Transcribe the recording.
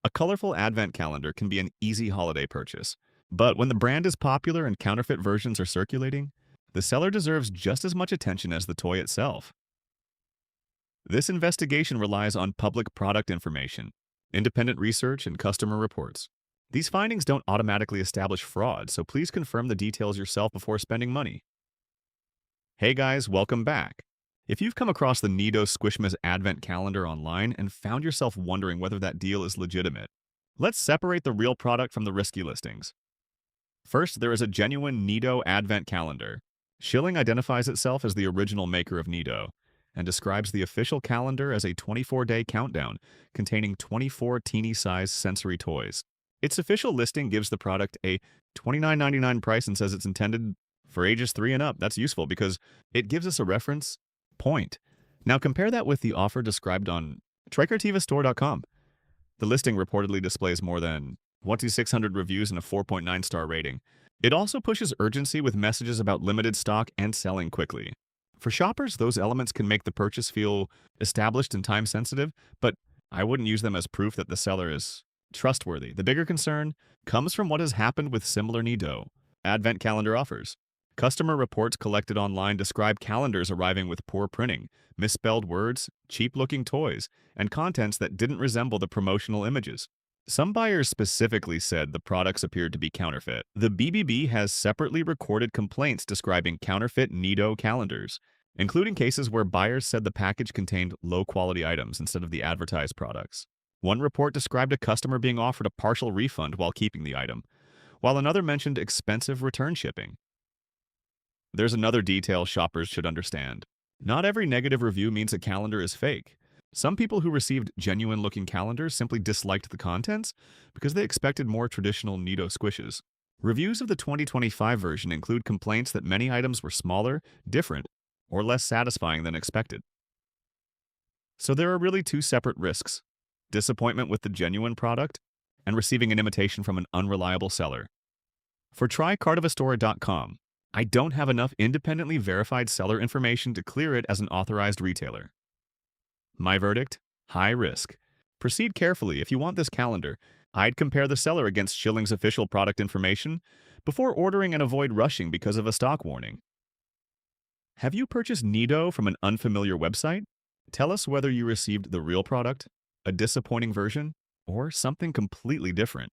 A colorful advent calendar can be an easy holiday purchase. But when the brand is popular and counterfeit versions are circulating, the seller deserves just as much attention as the toy itself. This investigation relies on public product information, independent research, and customer reports. These findings don't automatically establish fraud, so please confirm the details yourself before spending money. Hey guys, welcome back. If you've come across the NeeDoh Squishmas Advent Calendar online and found yourself wondering whether that deal is legitimate, let's separate the real product from the risky listings. First, there is a genuine NeeDoh Advent Calendar. Schilling identifies itself as the original maker of NeeDoh and describes the official calendar as a 24-day countdown containing 24 teeny-sized sensory toys. Its official listing gives the product a $29.99 price and says it's intended for ages 3 and up. That's useful because it gives us a reference point. Now compare that with the offer described on TriCreativaStore.com. The listing reportedly displays more than 2,600 reviews and a 4.9-star rating. It also pushes urgency with messages about limited stock and selling quickly. For shoppers, those elements can make the purchase feel established and time-sensitive, but I wouldn't use them as proof that the seller is trustworthy. The bigger concern comes from what has happened with similar NeeDoh Advent calendar offers. Customer reports collected online describe calendars arriving with poor printing, misspelled words, cheap-looking toys, and contents that didn't resemble the promotional images. Some buyers specifically said the products appeared to be counterfeit. The BBB has separately recorded complaints describing counterfeit NeeDoh calendars, including cases where buyers said the package contained low-quality items instead of the advertised products. One report described a customer being offered a partial refund while keeping the item, while another mentioned expensive return shipping. There's another detail shoppers should understand. Not every negative review means a calendar is fake. Some people who received genuine-looking calendars simply disliked the contents because they expected more traditional NeeDoh squishes. Reviews of the 2025 version include complaints that many items were smaller, different, or less satisfying than expected. So there are really two separate risks: disappointment with the genuine product and receiving an imitation from an unreliable seller. For TriCreativaStore.com, I don't have enough independently verified seller information to clear it as an authorized retailer. My verdict? High risk. Proceed carefully if you want this calendar. I'd compare the seller against Schilling's official product information before ordering and avoid rushing because of a stock warning. Have you purchased NeeDoh from an unfamiliar website? Tell us whether you received the real product, a disappointing version, or something completely different.